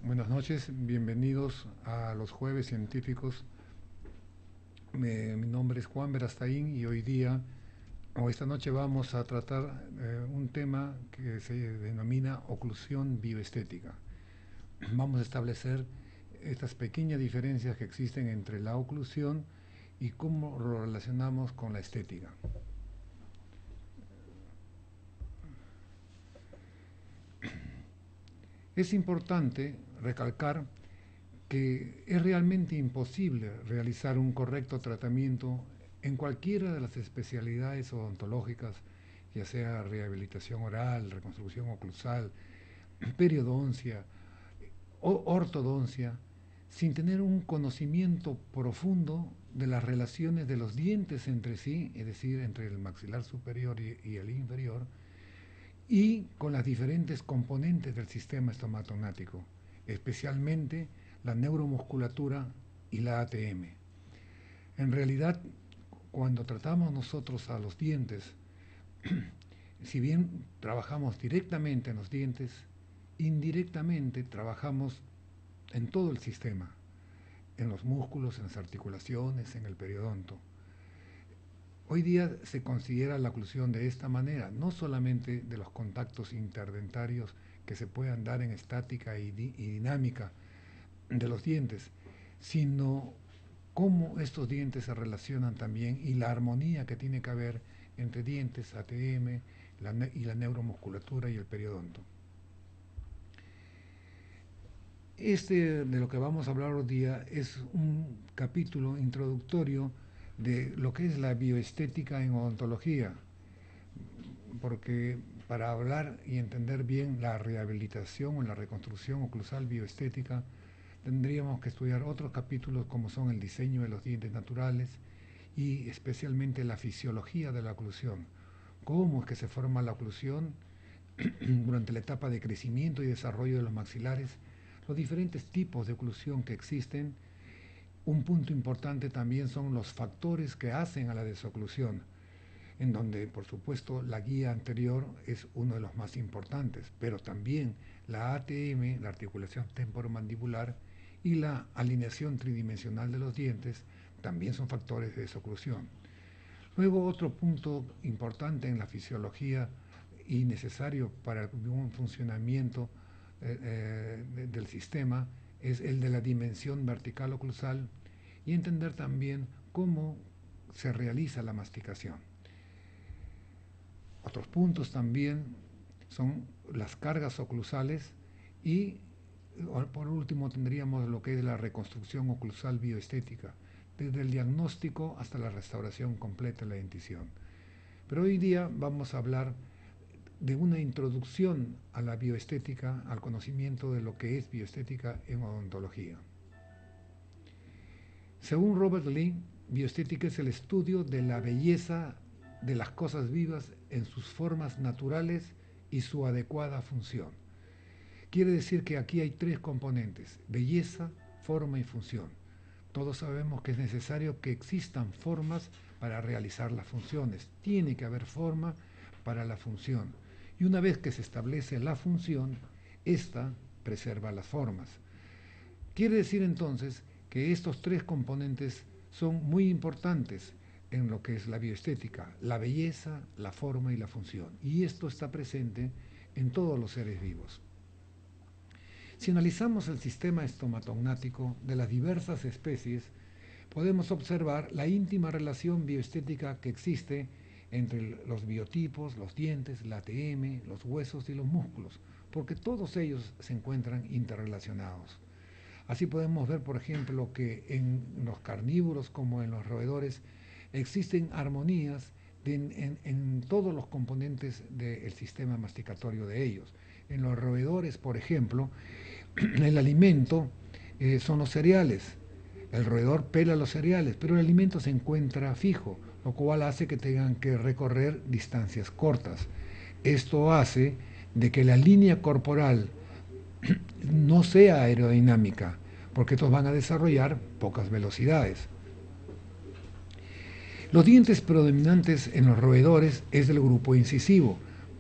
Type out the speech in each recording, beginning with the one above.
Buenas noches, bienvenidos a los Jueves Científicos. Mi nombre es Juan Verastaín y hoy día, o esta noche, vamos a tratar un tema que se denomina oclusión bioestética. Vamos a establecer estas pequeñas diferencias que existen entre la oclusión y cómo lo relacionamos con la estética. Es importante recalcar que es realmente imposible realizar un correcto tratamiento en cualquiera de las especialidades odontológicas, ya sea rehabilitación oral, reconstrucción oclusal, periodoncia o ortodoncia, sin tener un conocimiento profundo de las relaciones de los dientes entre sí, es decir, entre el maxilar superior y el inferior, y con las diferentes componentes del sistema estomatognático, especialmente la neuromusculatura y la ATM. En realidad, cuando tratamos nosotros a los dientes, si bien trabajamos directamente en los dientes, indirectamente trabajamos en todo el sistema, en los músculos, en las articulaciones, en el periodonto. Hoy día se considera la oclusión de esta manera, no solamente de los contactos interdentarios que se puedan dar en estática y dinámica de los dientes, sino cómo estos dientes se relacionan también y la armonía que tiene que haber entre dientes, ATM y la neuromusculatura y el periodonto. Este de lo que vamos a hablar hoy día es un capítulo introductorio de lo que es la bioestética en odontología, porque para hablar y entender bien la rehabilitación o la reconstrucción oclusal bioestética, tendríamos que estudiar otros capítulos como son el diseño de los dientes naturales y especialmente la fisiología de la oclusión, cómo es que se forma la oclusión durante la etapa de crecimiento y desarrollo de los maxilares, los diferentes tipos de oclusión que existen. Un punto importante también son los factores que hacen a la desoclusión, en donde por supuesto la guía anterior es uno de los más importantes, pero también la ATM, la articulación temporomandibular, y la alineación tridimensional de los dientes también son factores de desoclusión. Luego, otro punto importante en la fisiología y necesario para el buen funcionamiento del sistema es el de la dimensión vertical oclusal y entender también cómo se realiza la masticación. Otros puntos también son las cargas oclusales y por último tendríamos lo que es la reconstrucción oclusal bioestética, desde el diagnóstico hasta la restauración completa de la dentición. Pero hoy día vamos a hablar de una introducción a la bioestética, al conocimiento de lo que es bioestética en odontología. Según Robert Lee, bioestética es el estudio de la belleza de las cosas vivas en sus formas naturales y su adecuada función. Quiere decir que aquí hay tres componentes: belleza, forma y función. Todos sabemos que es necesario que existan formas para realizar las funciones. Tiene que haber forma para la función. Y una vez que se establece la función, esta preserva las formas. Quiere decir entonces que estos tres componentes son muy importantes en lo que es la bioestética: la belleza, la forma y la función. Y esto está presente en todos los seres vivos. Si analizamos el sistema estomatognático de las diversas especies, podemos observar la íntima relación bioestética que existe entre los biotipos, los dientes, la ATM, los huesos y los músculos, porque todos ellos se encuentran interrelacionados. Así podemos ver, por ejemplo, que en los carnívoros como en los roedores existen armonías en todos los componentes del sistema masticatorio de ellos. En los roedores, por ejemplo, el alimento son los cereales. El roedor pela los cereales, pero el alimento se encuentra fijo, lo cual hace que tengan que recorrer distancias cortas. Esto hace de que la línea corporal no sea aerodinámica, porque estos van a desarrollar pocas velocidades. Los dientes predominantes en los roedores es del grupo incisivo,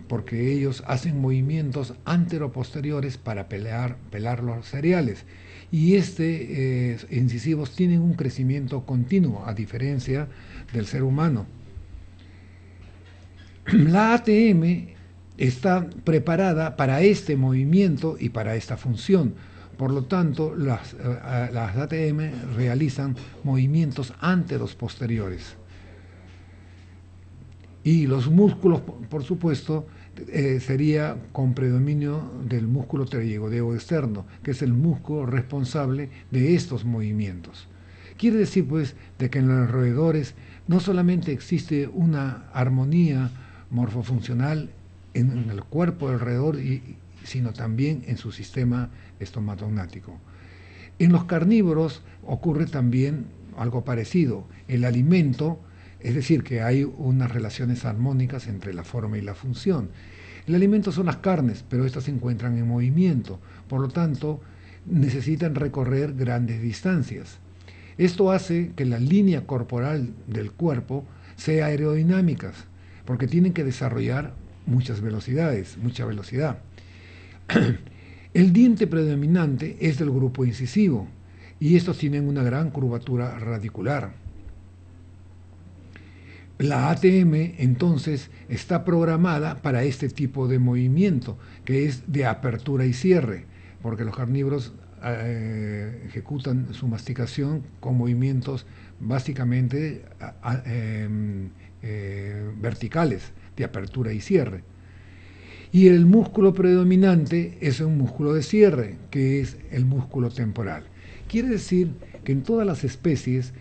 porque ellos hacen movimientos antero-posteriores para pelar los cereales. Y incisivos tienen un crecimiento continuo, a diferencia del ser humano. La ATM está preparada para este movimiento y para esta función. Por lo tanto, las ATM realizan movimientos anteros posteriores. Y los músculos, por supuesto, sería con predominio del músculo pterigodeo externo, que es el músculo responsable de estos movimientos. Quiere decir, pues, de que en los roedores no solamente existe una armonía morfofuncional en el cuerpo del roedor, sino también en su sistema estomatognático. En los carnívoros ocurre también algo parecido. El alimento, es decir, que hay unas relaciones armónicas entre la forma y la función. El alimento son las carnes, pero estas se encuentran en movimiento, por lo tanto necesitan recorrer grandes distancias. Esto hace que la línea corporal del cuerpo sea aerodinámica, porque tienen que desarrollar mucha velocidad. El diente predominante es del grupo incisivo y estos tienen una gran curvatura radicular. La ATM entonces está programada para este tipo de movimiento, que es de apertura y cierre, porque los carnívoros ejecutan su masticación con movimientos básicamente verticales, de apertura y cierre. Y el músculo predominante es un músculo de cierre, que es el músculo temporal. Quiere decir que en todas las especies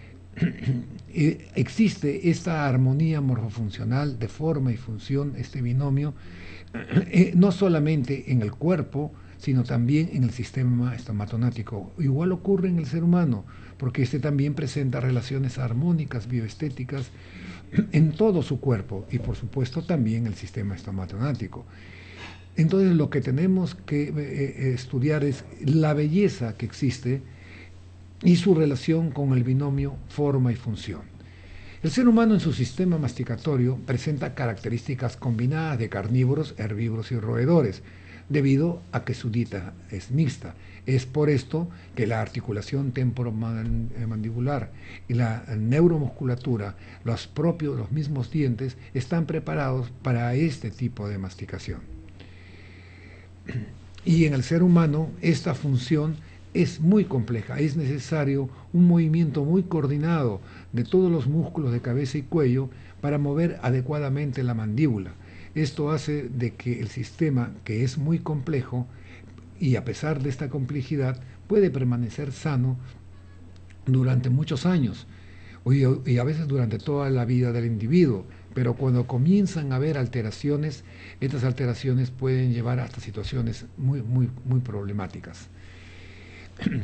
existe esta armonía morfofuncional de forma y función, este binomio, no solamente en el cuerpo, sino también en el sistema estomatognático. Igual ocurre en el ser humano, porque este también presenta relaciones armónicas bioestéticas en todo su cuerpo y por supuesto también el sistema estomatognático. Entonces lo que tenemos que estudiar es la belleza que existe y su relación con el binomio forma y función. El ser humano en su sistema masticatorio presenta características combinadas de carnívoros, herbívoros y roedores, debido a que su dieta es mixta. Es por esto que la articulación temporomandibular y la neuromusculatura, los mismos dientes, están preparados para este tipo de masticación. Y en el ser humano esta función es muy compleja, es necesario un movimiento muy coordinado de todos los músculos de cabeza y cuello para mover adecuadamente la mandíbula. Esto hace de que el sistema, que es muy complejo, y a pesar de esta complejidad, puede permanecer sano durante muchos años, y a veces durante toda la vida del individuo. Pero cuando comienzan a haber alteraciones, estas alteraciones pueden llevar hasta situaciones muy problemáticas.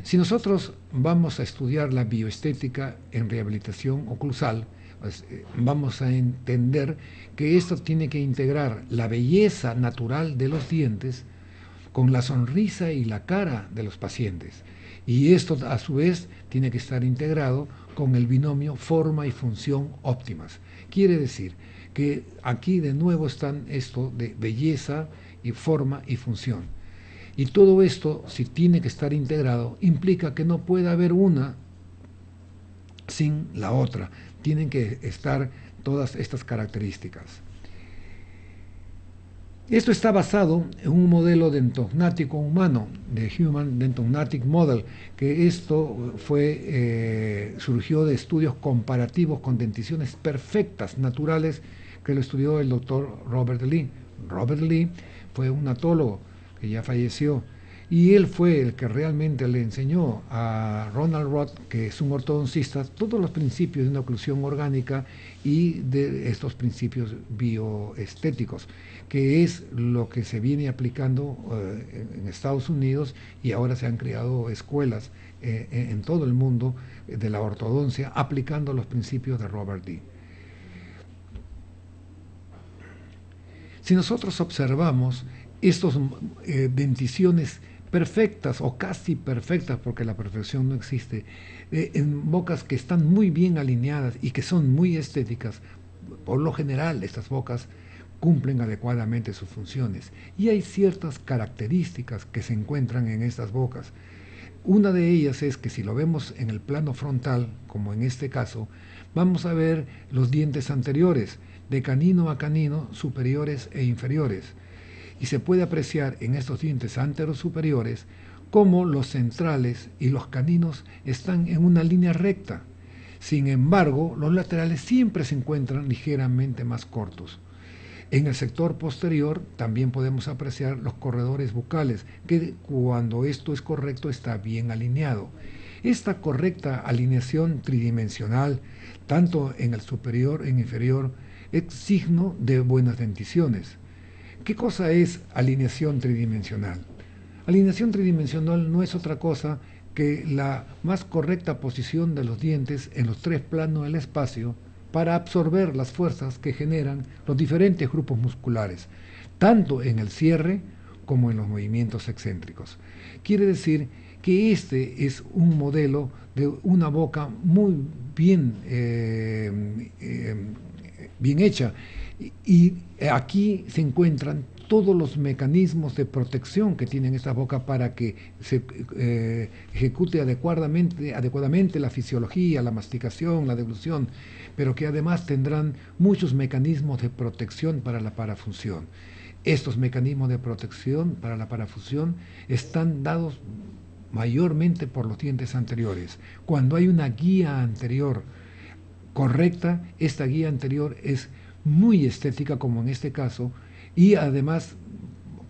Si nosotros vamos a estudiar la bioestética en rehabilitación oclusal, pues, vamos a entender que esto tiene que integrar la belleza natural de los dientes con la sonrisa y la cara de los pacientes. Y esto a su vez tiene que estar integrado con el binomio forma y función óptimas. Quiere decir que aquí de nuevo están esto de belleza y forma y función. Y todo esto, si tiene que estar integrado, implica que no puede haber una sin la otra. Tienen que estar todas estas características. Esto está basado en un modelo dentognático humano, de Human Dentognatic Model, que esto surgió de estudios comparativos con denticiones perfectas, naturales, que lo estudió el doctor Robert Lee. Robert Lee fue un odontólogo que ya falleció, y él fue el que realmente le enseñó a Ronald Roth, que es un ortodoncista, todos los principios de una oclusión orgánica y de estos principios bioestéticos, que es lo que se viene aplicando en Estados Unidos, y ahora se han creado escuelas en todo el mundo de la ortodoncia aplicando los principios de Robert Lee. Si nosotros observamos estas denticiones perfectas o casi perfectas, porque la perfección no existe, en bocas que están muy bien alineadas y que son muy estéticas, por lo general estas bocas cumplen adecuadamente sus funciones. Y hay ciertas características que se encuentran en estas bocas. Una de ellas es que si lo vemos en el plano frontal, como en este caso, vamos a ver los dientes anteriores, de canino a canino, superiores e inferiores. Y se puede apreciar en estos dientes anterosuperiores cómo los centrales y los caninos están en una línea recta. Sin embargo, los laterales siempre se encuentran ligeramente más cortos. En el sector posterior también podemos apreciar los corredores bucales, que cuando esto es correcto está bien alineado. Esta correcta alineación tridimensional, tanto en el superior e inferior, es signo de buenas denticiones. ¿Qué cosa es alineación tridimensional? Alineación tridimensional no es otra cosa que la más correcta posición de los dientes en los tres planos del espacio para absorber las fuerzas que generan los diferentes grupos musculares, tanto en el cierre como en los movimientos excéntricos. Quiere decir que este es un modelo de una boca muy bien, bien hecha, y aquí se encuentran todos los mecanismos de protección que tienen esta boca para que se ejecute adecuadamente la fisiología, la masticación, la deglución, pero que además tendrán muchos mecanismos de protección para la parafunción. Estos mecanismos de protección para la parafunción están dados mayormente por los dientes anteriores. Cuando hay una guía anterior correcta, esta guía anterior es muy estética, como en este caso, y además,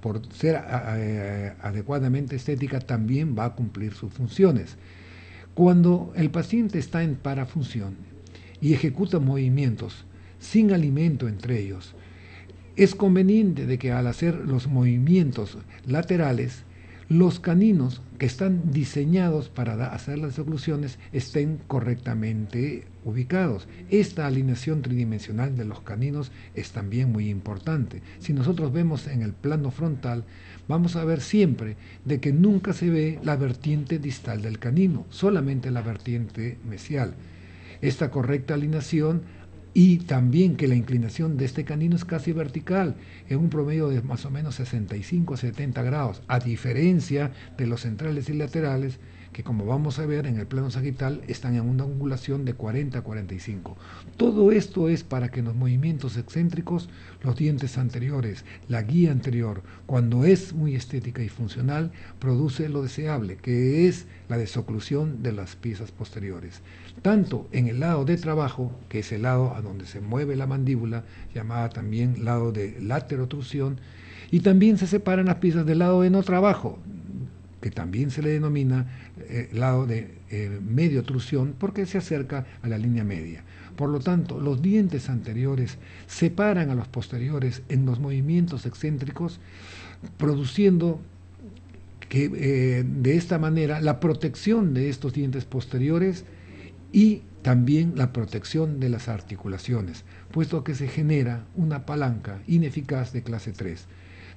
por ser adecuadamente estética, también va a cumplir sus funciones. Cuando el paciente está en parafunción y ejecuta movimientos sin alimento entre ellos, es conveniente de que al hacer los movimientos laterales, los caninos que están diseñados para hacer las oclusiones estén correctamente ubicados. Esta alineación tridimensional de los caninos es también muy importante. Si nosotros vemos en el plano frontal, vamos a ver siempre de que nunca se ve la vertiente distal del canino, solamente la vertiente mesial. Esta correcta alineación y también que la inclinación de este canino es casi vertical, en un promedio de más o menos 65 a 70 grados, a diferencia de los centrales y laterales, que como vamos a ver en el plano sagital están en una angulación de 40 a 45. Todo esto es para que en los movimientos excéntricos, los dientes anteriores, la guía anterior, cuando es muy estética y funcional, produce lo deseable, que es la desoclusión de las piezas posteriores. Tanto en el lado de trabajo, que es el lado a donde se mueve la mandíbula, llamada también lado de laterotrusión, y también se separan las piezas del lado de no trabajo, que también se le denomina lado de medio otrusión, porque se acerca a la línea media. Por lo tanto, los dientes anteriores separan a los posteriores en los movimientos excéntricos, produciendo que de esta manera la protección de estos dientes posteriores y también la protección de las articulaciones, puesto que se genera una palanca ineficaz de clase 3,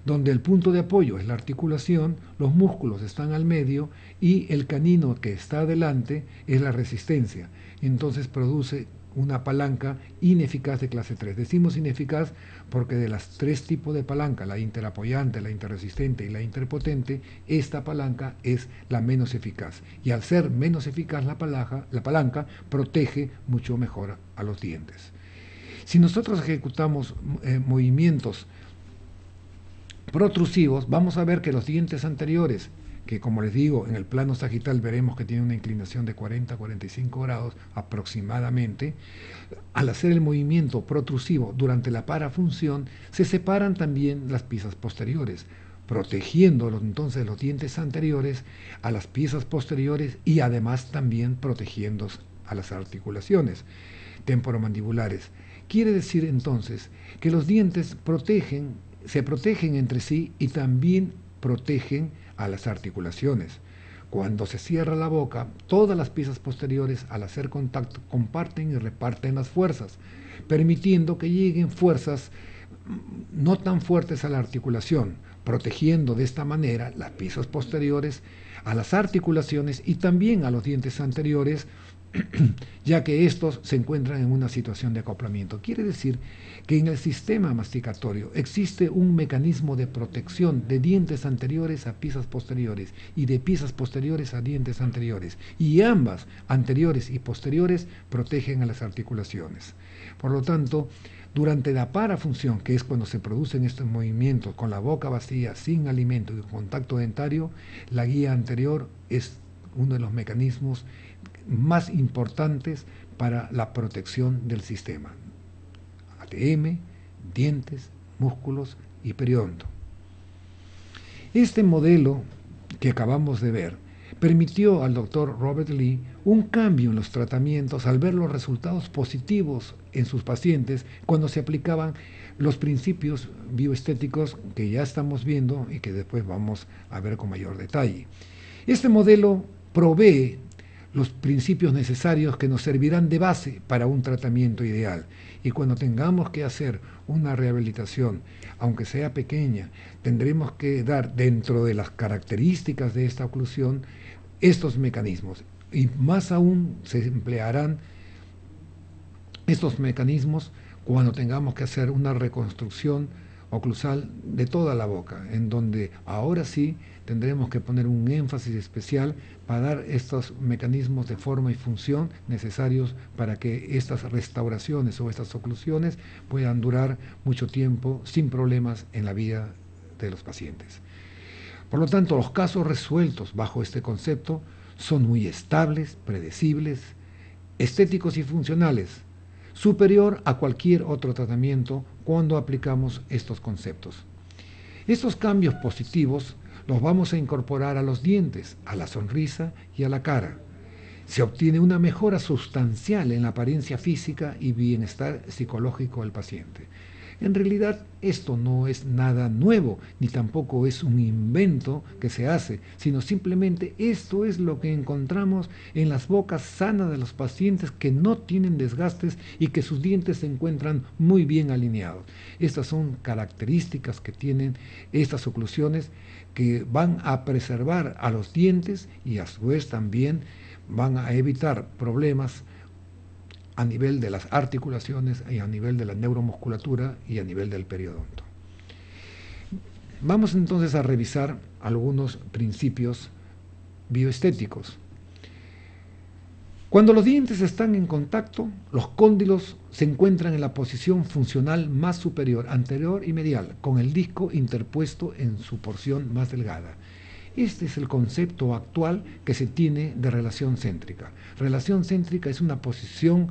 donde el punto de apoyo es la articulación, los músculos están al medio y el canino que está adelante es la resistencia. Entonces produce una palanca ineficaz de clase 3. Decimos ineficaz porque de las tres tipos de palanca, la interapoyante, la interresistente y la interpotente, esta palanca es la menos eficaz. Y al ser menos eficaz la palanca protege mucho mejor a los dientes. Si nosotros ejecutamos movimientos protrusivos, vamos a ver que los dientes anteriores, que como les digo, en el plano sagital veremos que tiene una inclinación de 40 a 45 grados aproximadamente, al hacer el movimiento protrusivo durante la parafunción, se separan también las piezas posteriores, protegiendo entonces los dientes anteriores a las piezas posteriores y además también protegiendo a las articulaciones temporomandibulares. Quiere decir entonces que los dientes se protegen entre sí y también protegen a las articulaciones. Cuando se cierra la boca, todas las piezas posteriores al hacer contacto comparten y reparten las fuerzas, permitiendo que lleguen fuerzas no tan fuertes a la articulación, protegiendo de esta manera las piezas posteriores a las articulaciones y también a los dientes anteriores ya que estos se encuentran en una situación de acoplamiento. Quiere decir que en el sistema masticatorio existe un mecanismo de protección de dientes anteriores a piezas posteriores y de piezas posteriores a dientes anteriores, y ambas, anteriores y posteriores, protegen a las articulaciones. Por lo tanto, durante la parafunción, que es cuando se producen estos movimientos con la boca vacía, sin alimento y contacto dentario, la guía anterior es uno de los mecanismos más importantes para la protección del sistema. ATM, dientes, músculos y periodonto. Este modelo que acabamos de ver permitió al doctor Robert Lee un cambio en los tratamientos al ver los resultados positivos en sus pacientes cuando se aplicaban los principios bioestéticos que ya estamos viendo y que después vamos a ver con mayor detalle. Este modelo provee los principios necesarios que nos servirán de base para un tratamiento ideal. Y cuando tengamos que hacer una rehabilitación, aunque sea pequeña, tendremos que dar dentro de las características de esta oclusión estos mecanismos. Y más aún se emplearán estos mecanismos cuando tengamos que hacer una reconstrucción oclusal de toda la boca, en donde ahora sí tendremos que poner un énfasis especial para dar estos mecanismos de forma y función necesarios para que estas restauraciones o estas oclusiones puedan durar mucho tiempo sin problemas en la vida de los pacientes. Por lo tanto, los casos resueltos bajo este concepto son muy estables, predecibles, estéticos y funcionales, superior a cualquier otro tratamiento cuando aplicamos estos conceptos. Estos cambios positivos los vamos a incorporar a los dientes, a la sonrisa y a la cara. Se obtiene una mejora sustancial en la apariencia física y bienestar psicológico del paciente. En realidad esto no es nada nuevo, ni tampoco es un invento que se hace, sino simplemente esto es lo que encontramos en las bocas sanas de los pacientes que no tienen desgastes y que sus dientes se encuentran muy bien alineados. Estas son características que tienen estas oclusiones que van a preservar a los dientes y a su vez también van a evitar problemas a nivel de las articulaciones y a nivel de la neuromusculatura y a nivel del periodonto. Vamos entonces a revisar algunos principios bioestéticos. Cuando los dientes están en contacto, los cóndilos se encuentran en la posición funcional más superior, anterior y medial, con el disco interpuesto en su porción más delgada. Este es el concepto actual que se tiene de relación céntrica. Relación céntrica es una posición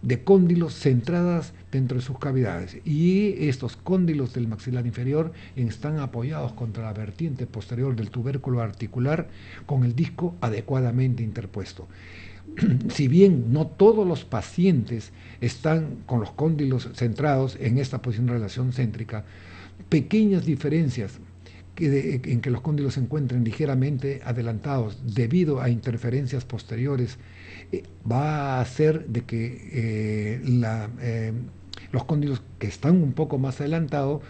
de cóndilos centradas dentro de sus cavidades, y estos cóndilos del maxilar inferior están apoyados contra la vertiente posterior del tubérculo articular con el disco adecuadamente interpuesto. Si bien no todos los pacientes están con los cóndilos centrados en esta posición de relación céntrica, pequeñas diferencias en que los cóndilos se encuentren ligeramente adelantados debido a interferencias posteriores va a hacer de que los cóndilos que están un poco más adelantados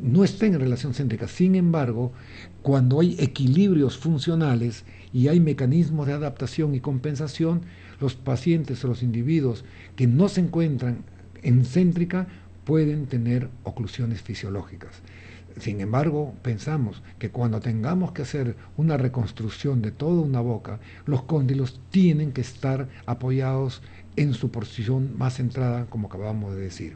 no estén en relación céntrica. Sin embargo, cuando hay equilibrios funcionales y hay mecanismos de adaptación y compensación, los pacientes o los individuos que no se encuentran en céntrica pueden tener oclusiones fisiológicas. Sin embargo, pensamos que cuando tengamos que hacer una reconstrucción de toda una boca, los cóndilos tienen que estar apoyados en su posición más centrada, como acabamos de decir.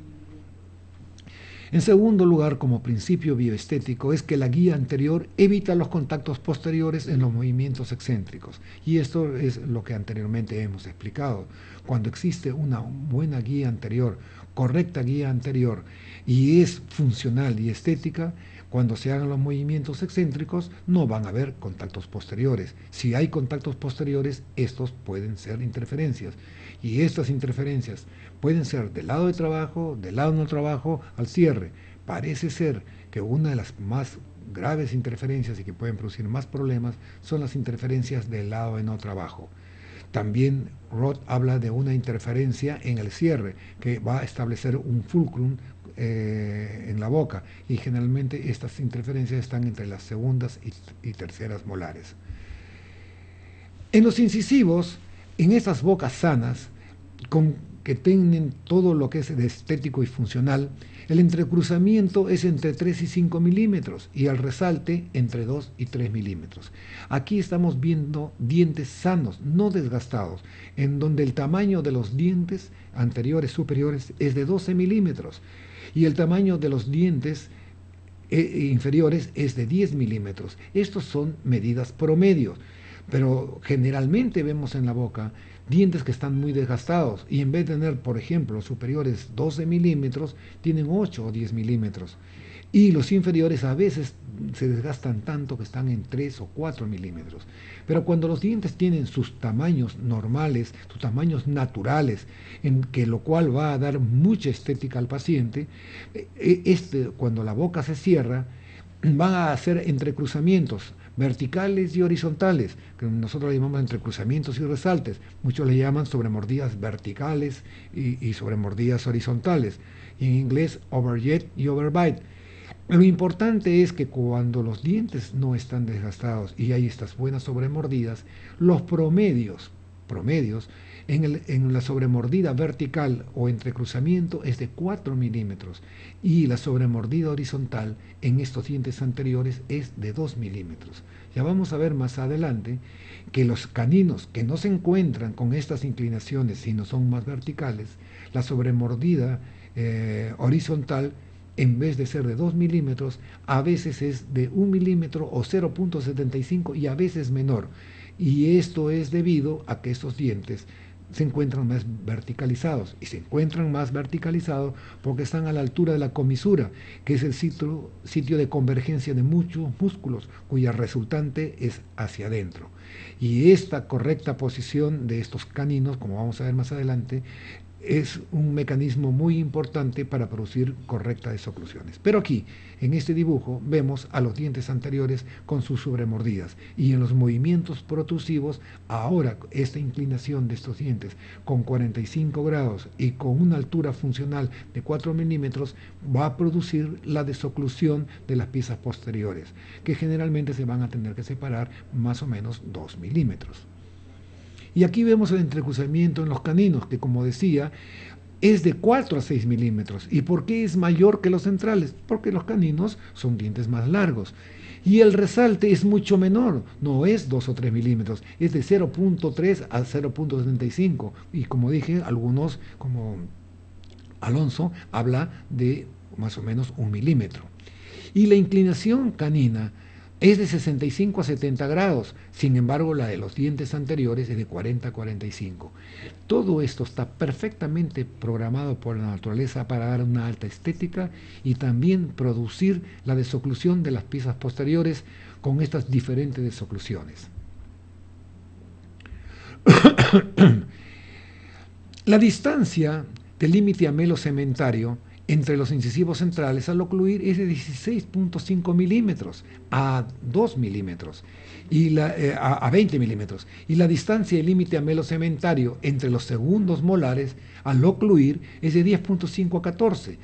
En segundo lugar, como principio bioestético, es que la guía anterior evita los contactos posteriores en los movimientos excéntricos. Y esto es lo que anteriormente hemos explicado. Cuando existe una buena guía anterior, correcta guía anterior, y es funcional y estética, cuando se hagan los movimientos excéntricos no van a haber contactos posteriores. Si hay contactos posteriores, estos pueden ser interferencias. Y estas interferencias pueden ser del lado de trabajo, del lado no trabajo, al cierre. Parece ser que una de las más graves interferencias y que pueden producir más problemas son las interferencias del lado de no trabajo. También Roth habla de una interferencia en el cierre que va a establecer un fulcrum en la boca, y generalmente estas interferencias están entre las segundas y terceras molares. En los incisivos, En esas bocas sanas, con que tienen todo lo que es de estético y funcional, el entrecruzamiento es entre 3 y 5 milímetros y el resalte entre 2 y 3 milímetros. Aquí estamos viendo dientes sanos, no desgastados, en donde el tamaño de los dientes anteriores superiores es de 12 milímetros y el tamaño de los dientes inferiores es de 10 milímetros. Estos son medidas promedios, pero generalmente vemos en la boca dientes que están muy desgastados y en vez de tener, por ejemplo, superiores 12 milímetros, tienen 8 o 10 milímetros. Y los inferiores a veces se desgastan tanto que están en 3 o 4 milímetros. Pero cuando los dientes tienen sus tamaños normales, sus tamaños naturales, en que lo cual va a dar mucha estética al paciente, cuando la boca se cierra, van a hacer entrecruzamientos verticales y horizontales, que nosotros le llamamos entrecruzamientos y resaltes. Muchos le llaman sobremordidas verticales y sobremordidas horizontales. Y en inglés, overjet y overbite. Lo importante es que cuando los dientes no están desgastados y hay estas buenas sobremordidas, los promedios en la sobremordida vertical o entrecruzamiento es de 4 milímetros y la sobremordida horizontal en estos dientes anteriores es de 2 milímetros. Ya vamos a ver más adelante que los caninos que no se encuentran con estas inclinaciones, sino son más verticales, la sobremordida horizontal, en vez de ser de 2 milímetros, a veces es de 1 milímetro o 0.75 y a veces menor. Y esto es debido a que estos dientes se encuentran más verticalizados. Y se encuentran más verticalizados porque están a la altura de la comisura, que es el sitio de convergencia de muchos músculos, cuya resultante es hacia adentro. Y esta correcta posición de estos caninos, como vamos a ver más adelante, es un mecanismo muy importante para producir correctas desoclusiones. Pero aquí, en este dibujo, vemos a los dientes anteriores con sus sobremordidas y en los movimientos protrusivos, ahora esta inclinación de estos dientes con 45 grados y con una altura funcional de 4 milímetros va a producir la desoclusión de las piezas posteriores, que generalmente se van a tener que separar más o menos 2 milímetros. Y aquí vemos el entrecruzamiento en los caninos, que como decía, es de 4 a 6 milímetros. ¿Y por qué es mayor que los centrales? Porque los caninos son dientes más largos. Y el resalte es mucho menor, no es 2 o 3 milímetros, es de 0.3 a 0.75. Y como dije, algunos, como Alonso, habla de más o menos 1 milímetro. Y la inclinación canina es de 65 a 70 grados, sin embargo la de los dientes anteriores es de 40 a 45. Todo esto está perfectamente programado por la naturaleza para dar una alta estética y también producir la desoclusión de las piezas posteriores con estas diferentes desoclusiones. La distancia del límite amelocementario entre los incisivos centrales al ocluir es de 16.5 milímetros a 2 milímetros y a 20 milímetros, y la distancia del límite amelocementario entre los segundos molares al ocluir es de 10.5 a 14.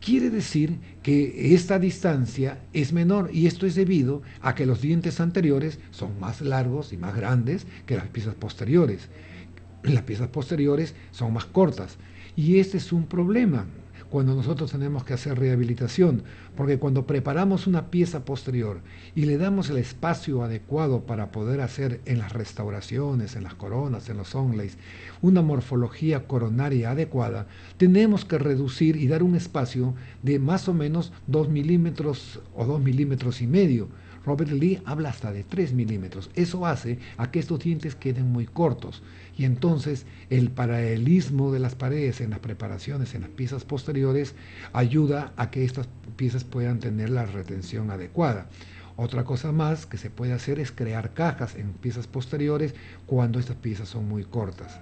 Quiere decir que esta distancia es menor, y esto es debido a que los dientes anteriores son más largos y más grandes que las piezas posteriores. Las piezas posteriores son más cortas, y este es un problema cuando nosotros tenemos que hacer rehabilitación, porque cuando preparamos una pieza posterior y le damos el espacio adecuado para poder hacer en las restauraciones, en las coronas, en los onlays, una morfología coronaria adecuada, tenemos que reducir y dar un espacio de más o menos 2 milímetros o 2 milímetros y medio. Robert Lee habla hasta de 3 milímetros. Eso hace a que estos dientes queden muy cortos. Y entonces el paralelismo de las paredes en las preparaciones, en las piezas posteriores, ayuda a que estas piezas puedan tener la retención adecuada. Otra cosa más que se puede hacer es crear cajas en piezas posteriores cuando estas piezas son muy cortas.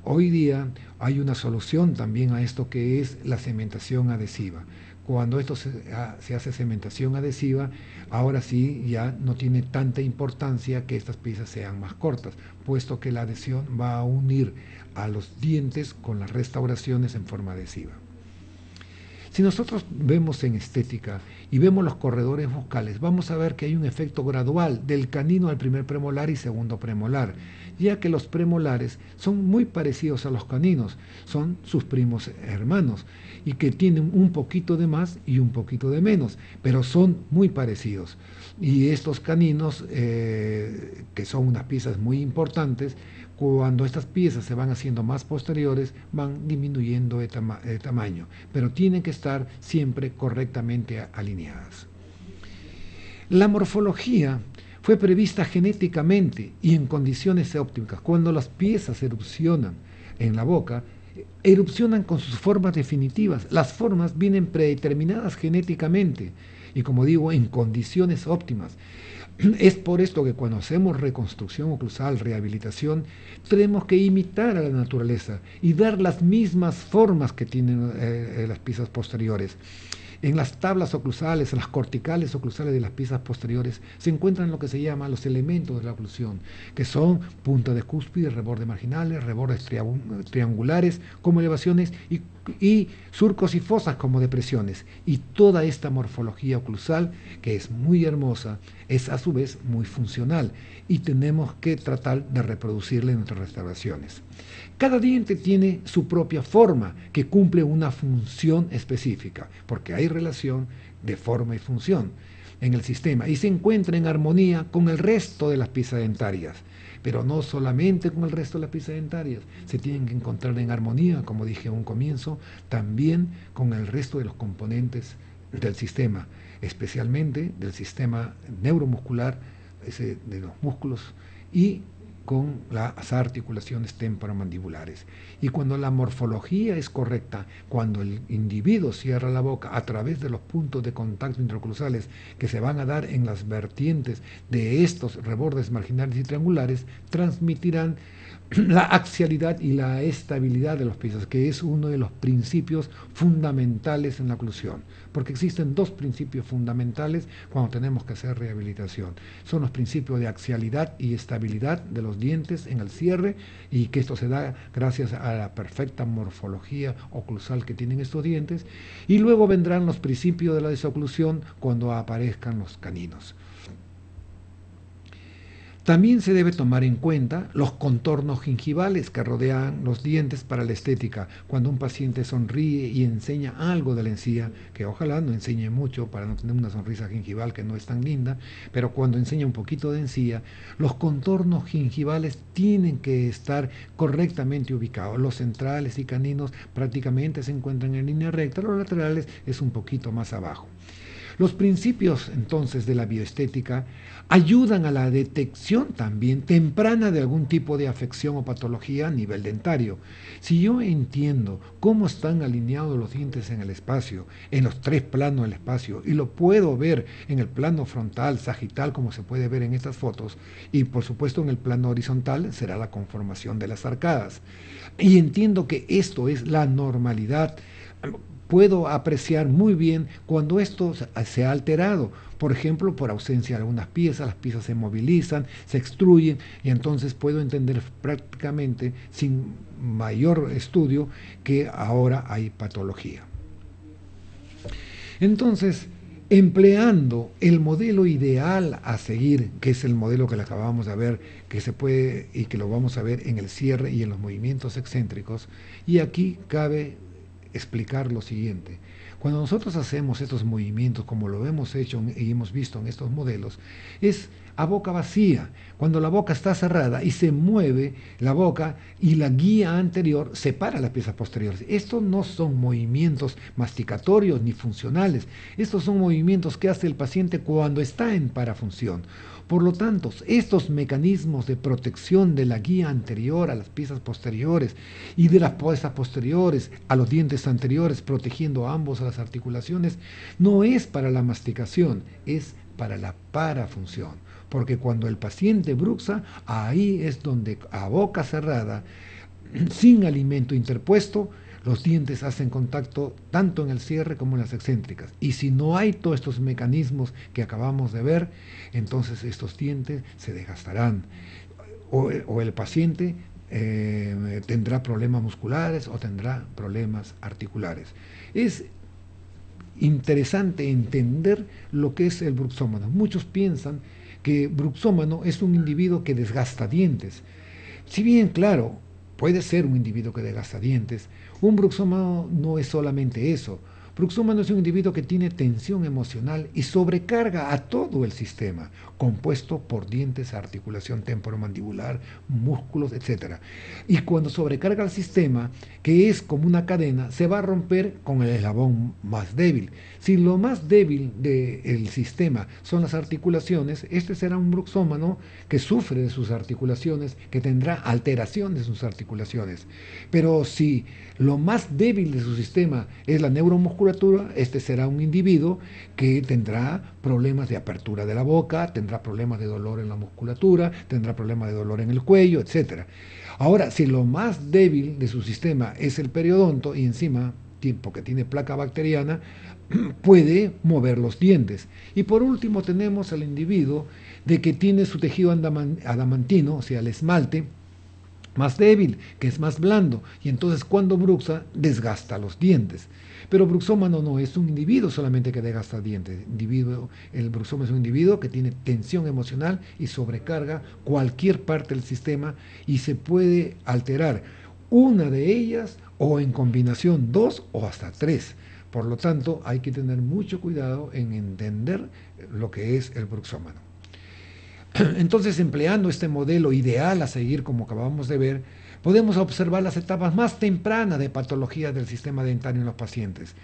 Hoy día hay una solución también a esto, que es la cementación adhesiva. Cuando esto se hace cementación adhesiva, ahora sí ya no tiene tanta importancia que estas piezas sean más cortas, puesto que la adhesión va a unir a los dientes con las restauraciones en forma adhesiva. Si nosotros vemos en estética y vemos los corredores bucales, vamos a ver que hay un efecto gradual del canino al primer premolar y segundo premolar, ya que los premolares son muy parecidos a los caninos, son sus primos hermanos, y que tienen un poquito de más y un poquito de menos, pero son muy parecidos. Y estos caninos, que son unas piezas muy importantes, cuando estas piezas se van haciendo más posteriores, van disminuyendo de tamaño, pero tienen que estar siempre correctamente alineadas. La morfología fue prevista genéticamente y en condiciones óptimas. Cuando las piezas erupcionan en la boca, erupcionan con sus formas definitivas. Las formas vienen predeterminadas genéticamente y, como digo, en condiciones óptimas. Es por esto que cuando hacemos reconstrucción oclusal, rehabilitación, tenemos que imitar a la naturaleza y dar las mismas formas que tienen las piezas posteriores. En las tablas oclusales, en las corticales oclusales de las piezas posteriores, se encuentran lo que se llama los elementos de la oclusión, que son punta de cúspide, rebordes marginales, rebordes triangulares como elevaciones y surcos y fosas como depresiones. Y toda esta morfología oclusal, que es muy hermosa, es a su vez muy funcional y tenemos que tratar de reproducirla en nuestras restauraciones. Cada diente tiene su propia forma que cumple una función específica, porque hay relación de forma y función en el sistema y se encuentra en armonía con el resto de las piezas dentarias. Pero no solamente con el resto de las piezas dentarias, se tienen que encontrar en armonía, como dije en un comienzo, también con el resto de los componentes del sistema, especialmente del sistema neuromuscular, de los músculos, y con las articulaciones temporomandibulares. Y cuando la morfología es correcta, cuando el individuo cierra la boca a través de los puntos de contacto interoclusales que se van a dar en las vertientes de estos rebordes marginales y triangulares, transmitirán la axialidad y la estabilidad de los piezas, que es uno de los principios fundamentales en la oclusión, porque existen dos principios fundamentales cuando tenemos que hacer rehabilitación. Son los principios de axialidad y estabilidad de los dientes en el cierre, y que esto se da gracias a la perfecta morfología oclusal que tienen estos dientes, y luego vendrán los principios de la desoclusión cuando aparezcan los caninos. También se debe tomar en cuenta los contornos gingivales que rodean los dientes para la estética. Cuando un paciente sonríe y enseña algo de la encía, que ojalá no enseñe mucho para no tener una sonrisa gingival que no es tan linda, pero cuando enseña un poquito de encía, los contornos gingivales tienen que estar correctamente ubicados. Los centrales y caninos prácticamente se encuentran en línea recta, los laterales es un poquito más abajo. Los principios entonces de la bioestética ayudan a la detección también temprana de algún tipo de afección o patología a nivel dentario. Si yo entiendo cómo están alineados los dientes en el espacio, en los tres planos del espacio, y lo puedo ver en el plano frontal, sagital, como se puede ver en estas fotos, y por supuesto en el plano horizontal será la conformación de las arcadas. Y entiendo que esto es la normalidad. Puedo apreciar muy bien cuando esto se ha alterado, por ejemplo, por ausencia de algunas piezas, las piezas se movilizan, se extruyen, y entonces puedo entender prácticamente sin mayor estudio que ahora hay patología. Entonces, empleando el modelo ideal a seguir, que es el modelo que le acabamos de ver, que se puede y que lo vamos a ver en el cierre y en los movimientos excéntricos, y aquí cabe explicar lo siguiente. Cuando nosotros hacemos estos movimientos, como lo hemos hecho y hemos visto en estos modelos, es a boca vacía, cuando la boca está cerrada y se mueve la boca y la guía anterior separa las piezas posteriores. Estos no son movimientos masticatorios ni funcionales, estos son movimientos que hace el paciente cuando está en parafunción. Por lo tanto, estos mecanismos de protección de la guía anterior a las piezas posteriores y de las piezas posteriores a los dientes anteriores, protegiendo a ambos a las articulaciones, no es para la masticación, es para la parafunción. Porque cuando el paciente bruxa, ahí es donde a boca cerrada, sin alimento interpuesto, los dientes hacen contacto tanto en el cierre como en las excéntricas. Y si no hay todos estos mecanismos que acabamos de ver, entonces estos dientes se desgastarán. O el paciente tendrá problemas musculares o tendrá problemas articulares. Es interesante entender lo que es el bruxómano. Muchos piensan que bruxómano es un individuo que desgasta dientes. Si bien, claro, puede ser un individuo que desgasta dientes, un bruxómano no es solamente eso. Bruxómano es un individuo que tiene tensión emocional y sobrecarga a todo el sistema, compuesto por dientes, articulación temporomandibular, músculos, etc. Y cuando sobrecarga el sistema, que es como una cadena, se va a romper con el eslabón más débil. Si lo más débil del sistema son las articulaciones, este será un bruxómano que sufre de sus articulaciones, que tendrá alteración de sus articulaciones. Pero si lo más débil de su sistema es la neuromusculatura, este será un individuo que tendrá problemas de apertura de la boca, tendrá problemas de dolor en la musculatura, tendrá problemas de dolor en el cuello, etc. Ahora, si lo más débil de su sistema es el periodonto y encima, porque tiene placa bacteriana, puede mover los dientes. Y por último tenemos al individuo de que tiene su tejido adamantino, o sea, el esmalte, más débil, que es más blando, y entonces cuando bruxa desgasta los dientes. Pero bruxómano no es un individuo solamente que desgasta dientes. El bruxómano es un individuo que tiene tensión emocional y sobrecarga cualquier parte del sistema y se puede alterar una de ellas o en combinación dos o hasta tres. Por lo tanto, hay que tener mucho cuidado en entender lo que es el bruxómano. Entonces, empleando este modelo ideal a seguir, como acabamos de ver, podemos observar las etapas más tempranas de patología del sistema dentario en los pacientes.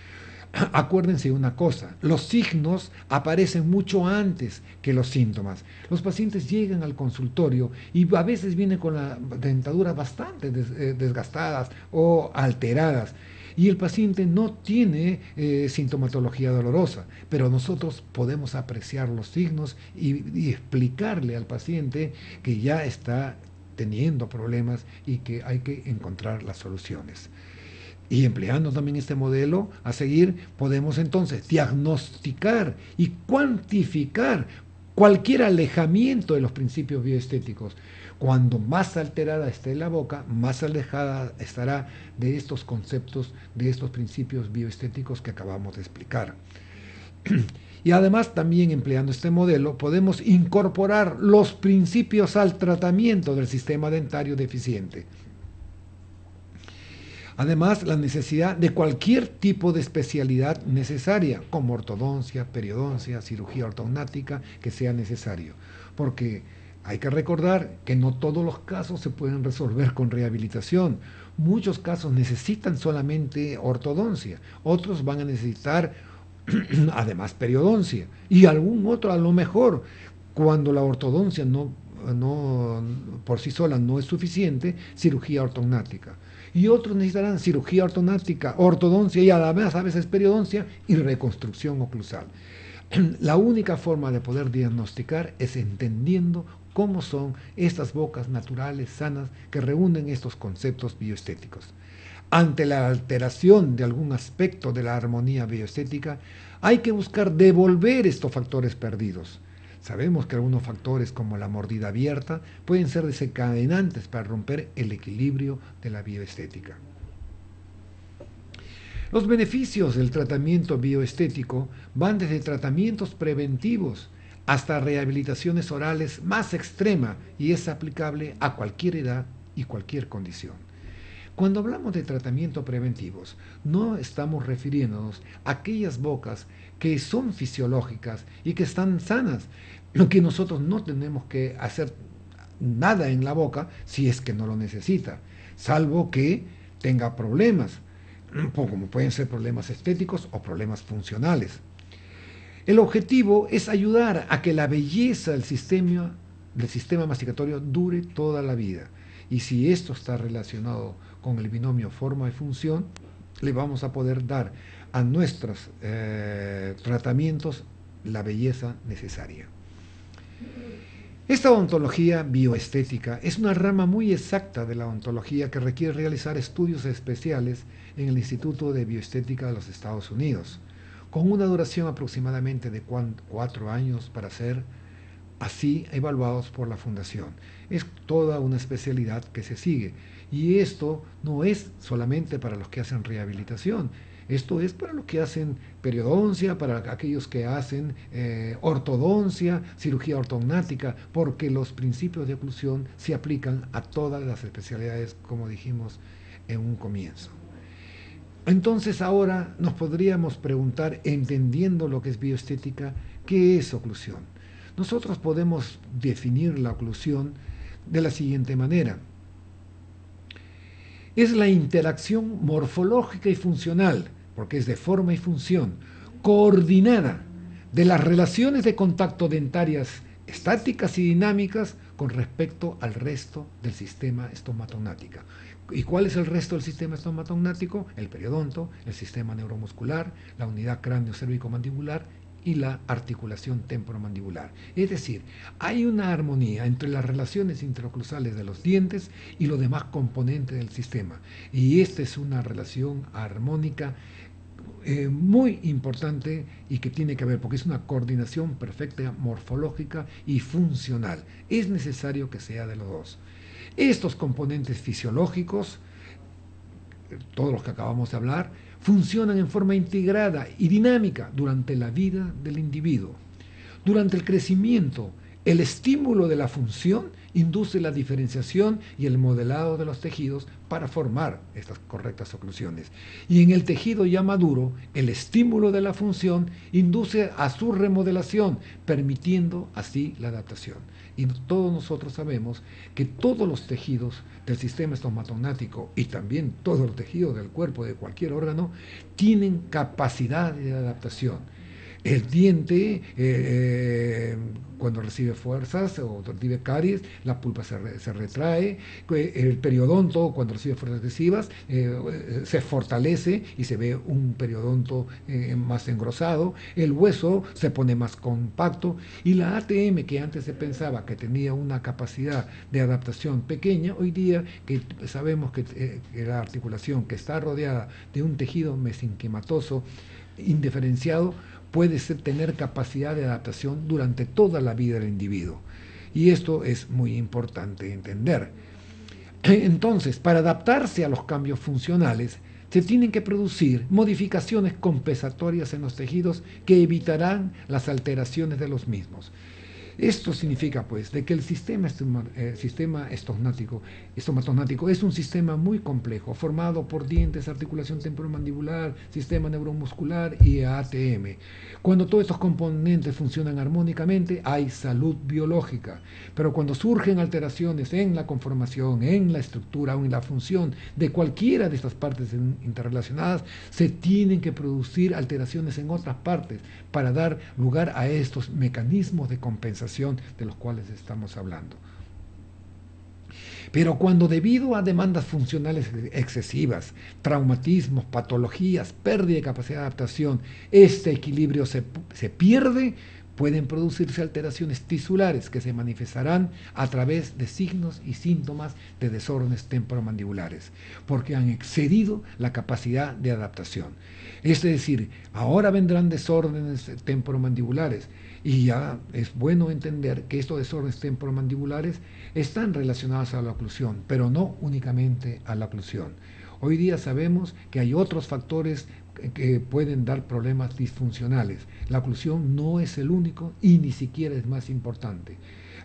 Acuérdense una cosa, los signos aparecen mucho antes que los síntomas. Los pacientes llegan al consultorio y a veces vienen con la dentadura bastante desgastadas o alteradas. Y el paciente no tiene sintomatología dolorosa, pero nosotros podemos apreciar los signos y explicarle al paciente que ya está teniendo problemas y que hay que encontrar las soluciones. Y empleando también este modelo a seguir, podemos entonces diagnosticar y cuantificar cualquier alejamiento de los principios bioestéticos. Cuando más alterada esté la boca, más alejada estará de estos conceptos, de estos principios bioestéticos que acabamos de explicar. Y además, también empleando este modelo, podemos incorporar los principios al tratamiento del sistema dentario deficiente. Además, la necesidad de cualquier tipo de especialidad necesaria, como ortodoncia, periodoncia, cirugía ortognática, que sea necesario. Porque hay que recordar que no todos los casos se pueden resolver con rehabilitación. Muchos casos necesitan solamente ortodoncia, otros van a necesitar además periodoncia y algún otro a lo mejor, cuando la ortodoncia no por sí sola no es suficiente, cirugía ortognática. Y otros necesitarán cirugía ortognática, ortodoncia y además a veces periodoncia y reconstrucción oclusal. La única forma de poder diagnosticar es entendiendo cómo son estas bocas naturales, sanas, que reúnen estos conceptos bioestéticos. Ante la alteración de algún aspecto de la armonía bioestética, hay que buscar devolver estos factores perdidos. Sabemos que algunos factores como la mordida abierta pueden ser desencadenantes para romper el equilibrio de la bioestética. Los beneficios del tratamiento bioestético van desde tratamientos preventivos hasta rehabilitaciones orales más extrema y es aplicable a cualquier edad y cualquier condición. Cuando hablamos de tratamientos preventivos, no estamos refiriéndonos a aquellas bocas que son fisiológicas y que están sanas, que nosotros no tenemos que hacer nada en la boca si es que no lo necesita, salvo que tenga problemas, como pueden ser problemas estéticos o problemas funcionales. El objetivo es ayudar a que la belleza del sistema masticatorio dure toda la vida. Y si esto está relacionado con el binomio forma y función, le vamos a poder dar a nuestros tratamientos la belleza necesaria. Esta ontología bioestética es una rama muy exacta de la ontología que requiere realizar estudios especiales en el Instituto de Bioestética de los Estados Unidos, con una duración aproximadamente de 4 años para ser así evaluados por la Fundación. Es toda una especialidad que se sigue y esto no es solamente para los que hacen rehabilitación. Esto es para los que hacen periodoncia, para aquellos que hacen ortodoncia, cirugía ortognática, porque los principios de oclusión se aplican a todas las especialidades, como dijimos en un comienzo. Entonces ahora nos podríamos preguntar, entendiendo lo que es bioestética, ¿qué es oclusión? Nosotros podemos definir la oclusión de la siguiente manera. Es la interacción morfológica y funcional, porque es de forma y función, coordinada de las relaciones de contacto dentarias estáticas y dinámicas con respecto al resto del sistema estomatognático. ¿Y cuál es el resto del sistema estomatognático? El periodonto, el sistema neuromuscular, la unidad cráneo-cérvico-mandibular y la articulación temporomandibular. Es decir, hay una armonía entre las relaciones interoclusales de los dientes y los demás componentes del sistema. Y esta es una relación armónica muy importante y que tiene que ver, porque es una coordinación perfecta, morfológica y funcional. Es necesario que sea de los dos. Estos componentes fisiológicos, todos los que acabamos de hablar, funcionan en forma integrada y dinámica durante la vida del individuo. Durante el crecimiento, el estímulo de la función induce la diferenciación y el modelado de los tejidos para formar estas correctas oclusiones. Y en el tejido ya maduro, el estímulo de la función induce a su remodelación, permitiendo así la adaptación. Y todos nosotros sabemos que todos los tejidos del sistema estomatognático y también todos los tejidos del cuerpo de cualquier órgano tienen capacidad de adaptación. El diente, cuando recibe fuerzas o recibe caries, la pulpa se retrae. El periodonto, cuando recibe fuerzas excesivas, se fortalece y se ve un periodonto más engrosado. El hueso se pone más compacto. Y la ATM, que antes se pensaba que tenía una capacidad de adaptación pequeña, hoy día que sabemos que la articulación que está rodeada de un tejido mesenquimatoso indiferenciado, puede tener capacidad de adaptación durante toda la vida del individuo. Y esto es muy importante entender. Entonces, para adaptarse a los cambios funcionales, se tienen que producir modificaciones compensatorias en los tejidos que evitarán las alteraciones de los mismos. Esto significa, pues, de que el sistema estomatognático es un sistema muy complejo, formado por dientes, articulación temporomandibular, sistema neuromuscular y ATM. Cuando todos estos componentes funcionan armónicamente, hay salud biológica. Pero cuando surgen alteraciones en la conformación, en la estructura o en la función de cualquiera de estas partes interrelacionadas, se tienen que producir alteraciones en otras partes para dar lugar a estos mecanismos de compensación de los cuales estamos hablando. Pero cuando debido a demandas funcionales excesivas, traumatismos, patologías, pérdida de capacidad de adaptación, este equilibrio se pierde, pueden producirse alteraciones tisulares que se manifestarán a través de signos y síntomas de desórdenes temporomandibulares, porque han excedido la capacidad de adaptación. Es decir, ahora vendrán desórdenes temporomandibulares, y ya es bueno entender que estos desórdenes temporomandibulares están relacionados a la oclusión, pero no únicamente a la oclusión. Hoy día sabemos que hay otros factores que pueden dar problemas disfuncionales. La oclusión no es el único y ni siquiera es más importante.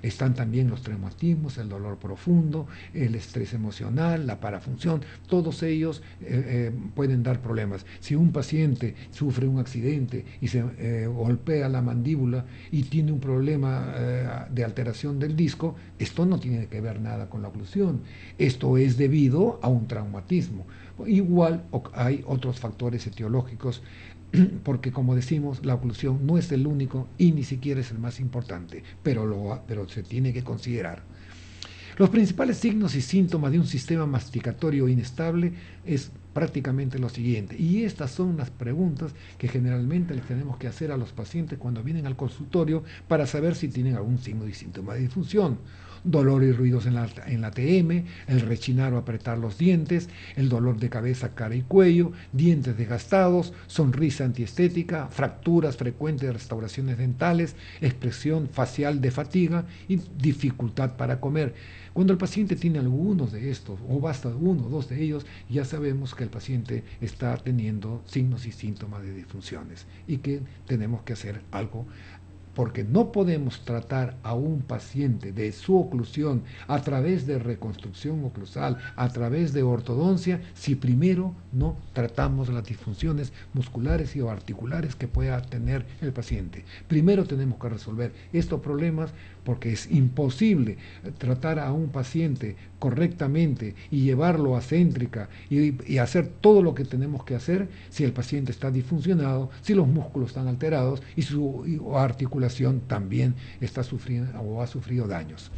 Están también los traumatismos, el dolor profundo, el estrés emocional, la parafunción, todos ellos pueden dar problemas. Si un paciente sufre un accidente y se golpea la mandíbula y tiene un problema de alteración del disco, esto no tiene que ver nada con la oclusión. Esto es debido a un traumatismo. Igual hay otros factores etiológicos, porque como decimos, la oclusión no es el único y ni siquiera es el más importante, pero se tiene que considerar. Los principales signos y síntomas de un sistema masticatorio inestable es prácticamente lo siguiente, y estas son las preguntas que generalmente les tenemos que hacer a los pacientes cuando vienen al consultorio para saber si tienen algún signo y síntoma de disfunción. Dolor y ruidos en la TM, el rechinar o apretar los dientes, el dolor de cabeza, cara y cuello, dientes desgastados, sonrisa antiestética, fracturas frecuentes de restauraciones dentales, expresión facial de fatiga y dificultad para comer. Cuando el paciente tiene algunos de estos, o basta uno o dos de ellos, ya sabemos que que el paciente está teniendo signos y síntomas de disfunciones y que tenemos que hacer algo, porque no podemos tratar a un paciente de su oclusión a través de reconstrucción oclusal, a través de ortodoncia, si primero no tratamos las disfunciones musculares y o articulares que pueda tener el paciente. Primero tenemos que resolver estos problemas, porque es imposible tratar a un paciente correctamente y llevarlo a céntrica y hacer todo lo que tenemos que hacer si el paciente está disfuncionado, si los músculos están alterados y su articulación también está sufriendo o ha sufrido daños.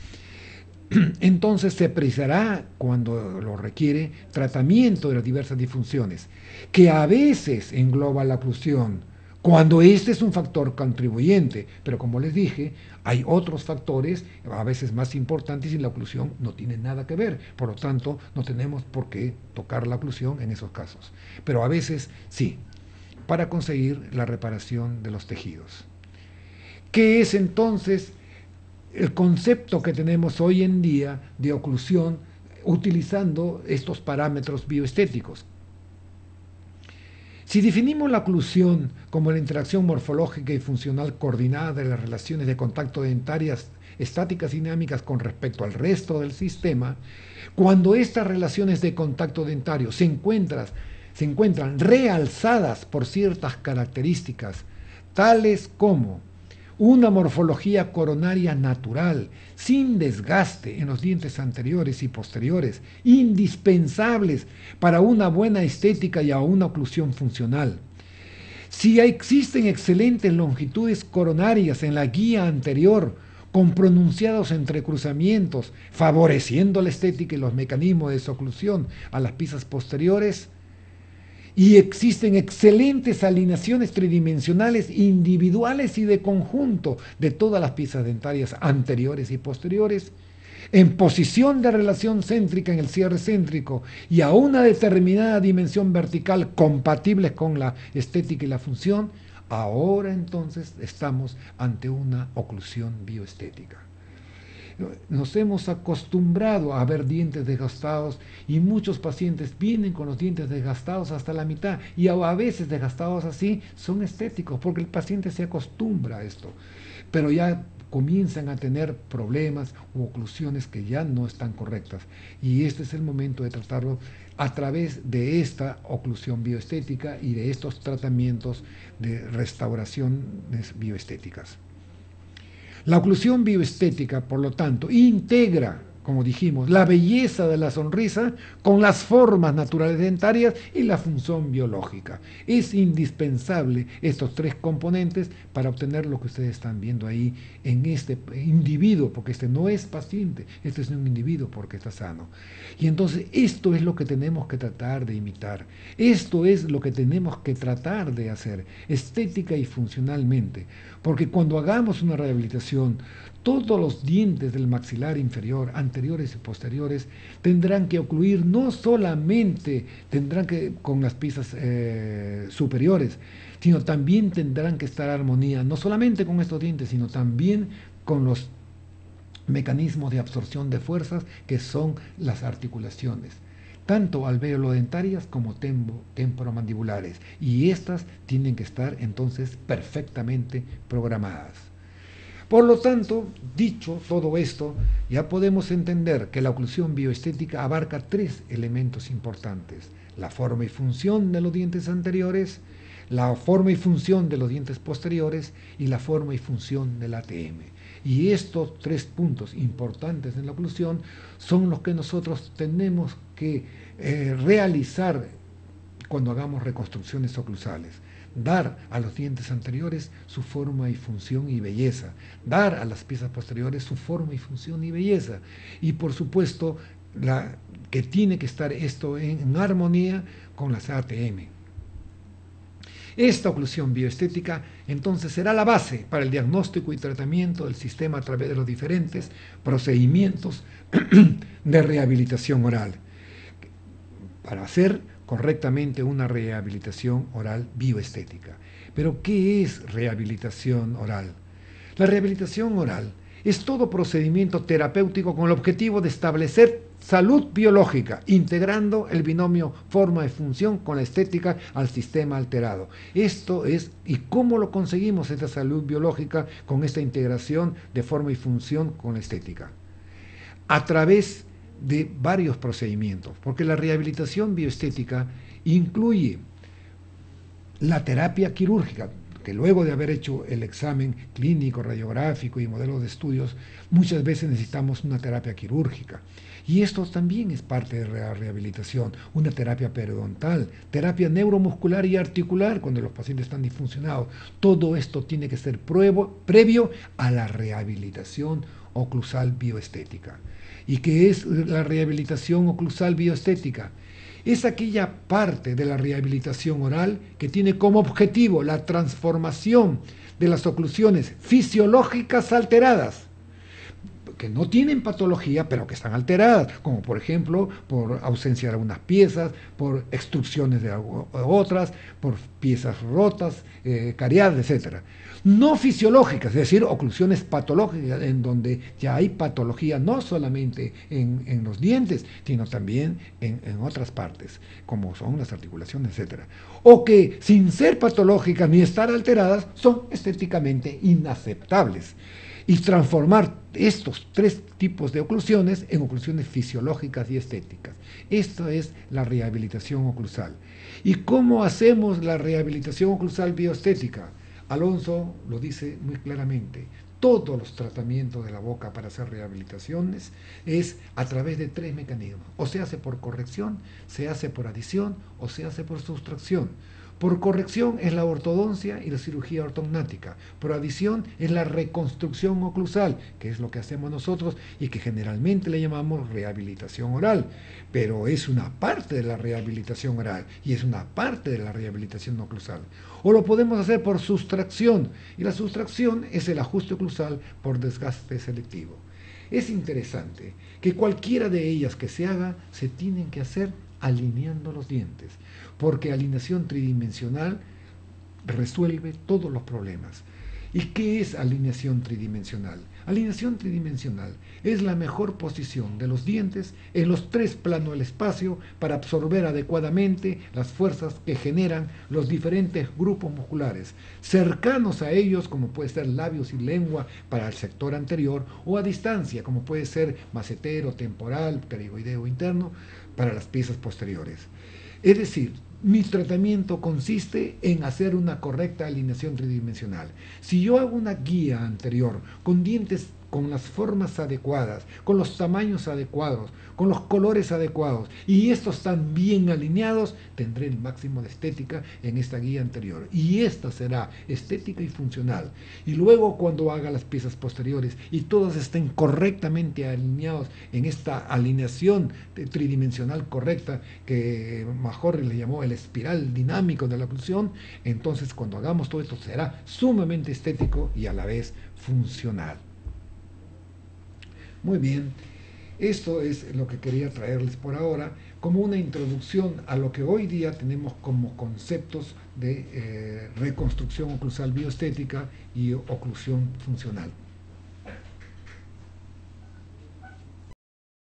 Entonces se precisará, cuando lo requiere, tratamiento de las diversas disfunciones, que a veces engloba la oclusión, cuando este es un factor contribuyente, pero como les dije, hay otros factores a veces más importantes y la oclusión no tiene nada que ver, por lo tanto no tenemos por qué tocar la oclusión en esos casos, pero a veces sí, para conseguir la reparación de los tejidos. ¿Qué es entonces el concepto que tenemos hoy en día de oclusión utilizando estos parámetros bioestéticos? Si definimos la oclusión como la interacción morfológica y funcional coordinada de las relaciones de contacto dentarias estáticas y dinámicas con respecto al resto del sistema, cuando estas relaciones de contacto dentario se encuentran realzadas por ciertas características, tales como una morfología coronaria natural, sin desgaste en los dientes anteriores y posteriores, indispensables para una buena estética y a una oclusión funcional. Si existen excelentes longitudes coronarias en la guía anterior, con pronunciados entrecruzamientos, favoreciendo la estética y los mecanismos de desoclusión a las piezas posteriores, y existen excelentes alineaciones tridimensionales individuales y de conjunto de todas las piezas dentarias anteriores y posteriores, en posición de relación céntrica en el cierre céntrico y a una determinada dimensión vertical compatibles con la estética y la función, ahora entonces estamos ante una oclusión bioestética. Nos hemos acostumbrado a ver dientes desgastados y muchos pacientes vienen con los dientes desgastados hasta la mitad y a veces desgastados así son estéticos porque el paciente se acostumbra a esto, pero ya comienzan a tener problemas u oclusiones que ya no están correctas y este es el momento de tratarlo a través de esta oclusión bioestética y de estos tratamientos de restauraciones bioestéticas. La oclusión bioestética, por lo tanto, integra, como dijimos, la belleza de la sonrisa con las formas naturales dentarias y la función biológica. Es indispensable estos tres componentes para obtener lo que ustedes están viendo ahí en este individuo, porque este no es paciente, este es un individuo porque está sano. Y entonces esto es lo que tenemos que tratar de imitar, esto es lo que tenemos que tratar de hacer, estética y funcionalmente, porque cuando hagamos una rehabilitación, todos los dientes del maxilar inferior, anteriores y posteriores, tendrán que ocluir, no solamente tendrán que con las piezas superiores, sino también tendrán que estar en armonía, no solamente con estos dientes, sino también con los mecanismos de absorción de fuerzas que son las articulaciones, tanto alveolodentarias como temporomandibulares, y estas tienen que estar entonces perfectamente programadas. Por lo tanto, dicho todo esto, ya podemos entender que la oclusión bioestética abarca tres elementos importantes: la forma y función de los dientes anteriores, la forma y función de los dientes posteriores y la forma y función del ATM. Y estos tres puntos importantes en la oclusión son los que nosotros tenemos que realizar cuando hagamos reconstrucciones oclusales. Dar a los dientes anteriores su forma y función y belleza, dar a las piezas posteriores su forma y función y belleza, y por supuesto que tiene que estar esto en armonía con las ATM. Esta oclusión bioestética entonces será la base para el diagnóstico y tratamiento del sistema a través de los diferentes procedimientos de rehabilitación oral, para hacer correctamente una rehabilitación oral bioestética. Pero, ¿qué es rehabilitación oral? La rehabilitación oral Es todo procedimiento terapéutico con el objetivo de establecer salud biológica, integrando el binomio forma y función con la estética al sistema alterado. Esto es, ¿y cómo lo conseguimos esta salud biológica con esta integración de forma y función con la estética? A través de varios procedimientos, porque la rehabilitación bioestética incluye la terapia quirúrgica, que luego de haber hecho el examen clínico, radiográfico y modelos de estudios, muchas veces necesitamos una terapia quirúrgica. Y esto también es parte de la rehabilitación, una terapia periodontal, terapia neuromuscular y articular cuando los pacientes están disfuncionados. Todo esto tiene que ser previo a la rehabilitación oclusal bioestética. ¿Y qué es la rehabilitación oclusal bioestética? Es aquella parte de la rehabilitación oral que tiene como objetivo la transformación de las oclusiones fisiológicas alteradas, que no tienen patología, pero que están alteradas, como por ejemplo por ausencia de algunas piezas, por extrusiones de otras, por piezas rotas, cariadas, etc. No fisiológicas, es decir, oclusiones patológicas, en donde ya hay patología no solamente en los dientes, sino también en otras partes, como son las articulaciones, etc. O que sin ser patológicas ni estar alteradas, son estéticamente inaceptables. Y transformar estos tres tipos de oclusiones en oclusiones fisiológicas y estéticas. Esto es la rehabilitación oclusal. ¿Y cómo hacemos la rehabilitación oclusal bioestética? Alonso lo dice muy claramente. Todos los tratamientos de la boca para hacer rehabilitaciones es a través de tres mecanismos. O se hace por corrección, se hace por adición o se hace por sustracción. Por corrección es la ortodoncia y la cirugía ortognática. Por adición es la reconstrucción oclusal, que es lo que hacemos nosotros y que generalmente le llamamos rehabilitación oral. Pero es una parte de la rehabilitación oral y es una parte de la rehabilitación oclusal. O lo podemos hacer por sustracción, y la sustracción es el ajuste oclusal por desgaste selectivo. Es interesante que cualquiera de ellas que se haga, se tienen que hacer alineando los dientes, porque alineación tridimensional resuelve todos los problemas. ¿Y qué es alineación tridimensional? Alineación tridimensional es la mejor posición de los dientes en los tres planos del espacio para absorber adecuadamente las fuerzas que generan los diferentes grupos musculares, cercanos a ellos como puede ser labios y lengua para el sector anterior, o a distancia como puede ser macetero, temporal, pterigoideo interno para las piezas posteriores. Es decir, mi tratamiento consiste en hacer una correcta alineación tridimensional. Si yo hago una guía anterior con dientes con las formas adecuadas, con los tamaños adecuados, con los colores adecuados, y estos están bien alineados, tendré el máximo de estética en esta guía anterior. Y esta será estética y funcional. Y luego cuando haga las piezas posteriores y todos estén correctamente alineados en esta alineación tridimensional correcta que Majorri le llamó el espiral dinámico de la oclusión, entonces cuando hagamos todo esto será sumamente estético y a la vez funcional. Muy bien, esto es lo que quería traerles por ahora como una introducción a lo que hoy día tenemos como conceptos de reconstrucción oclusal bioestética y oclusión funcional.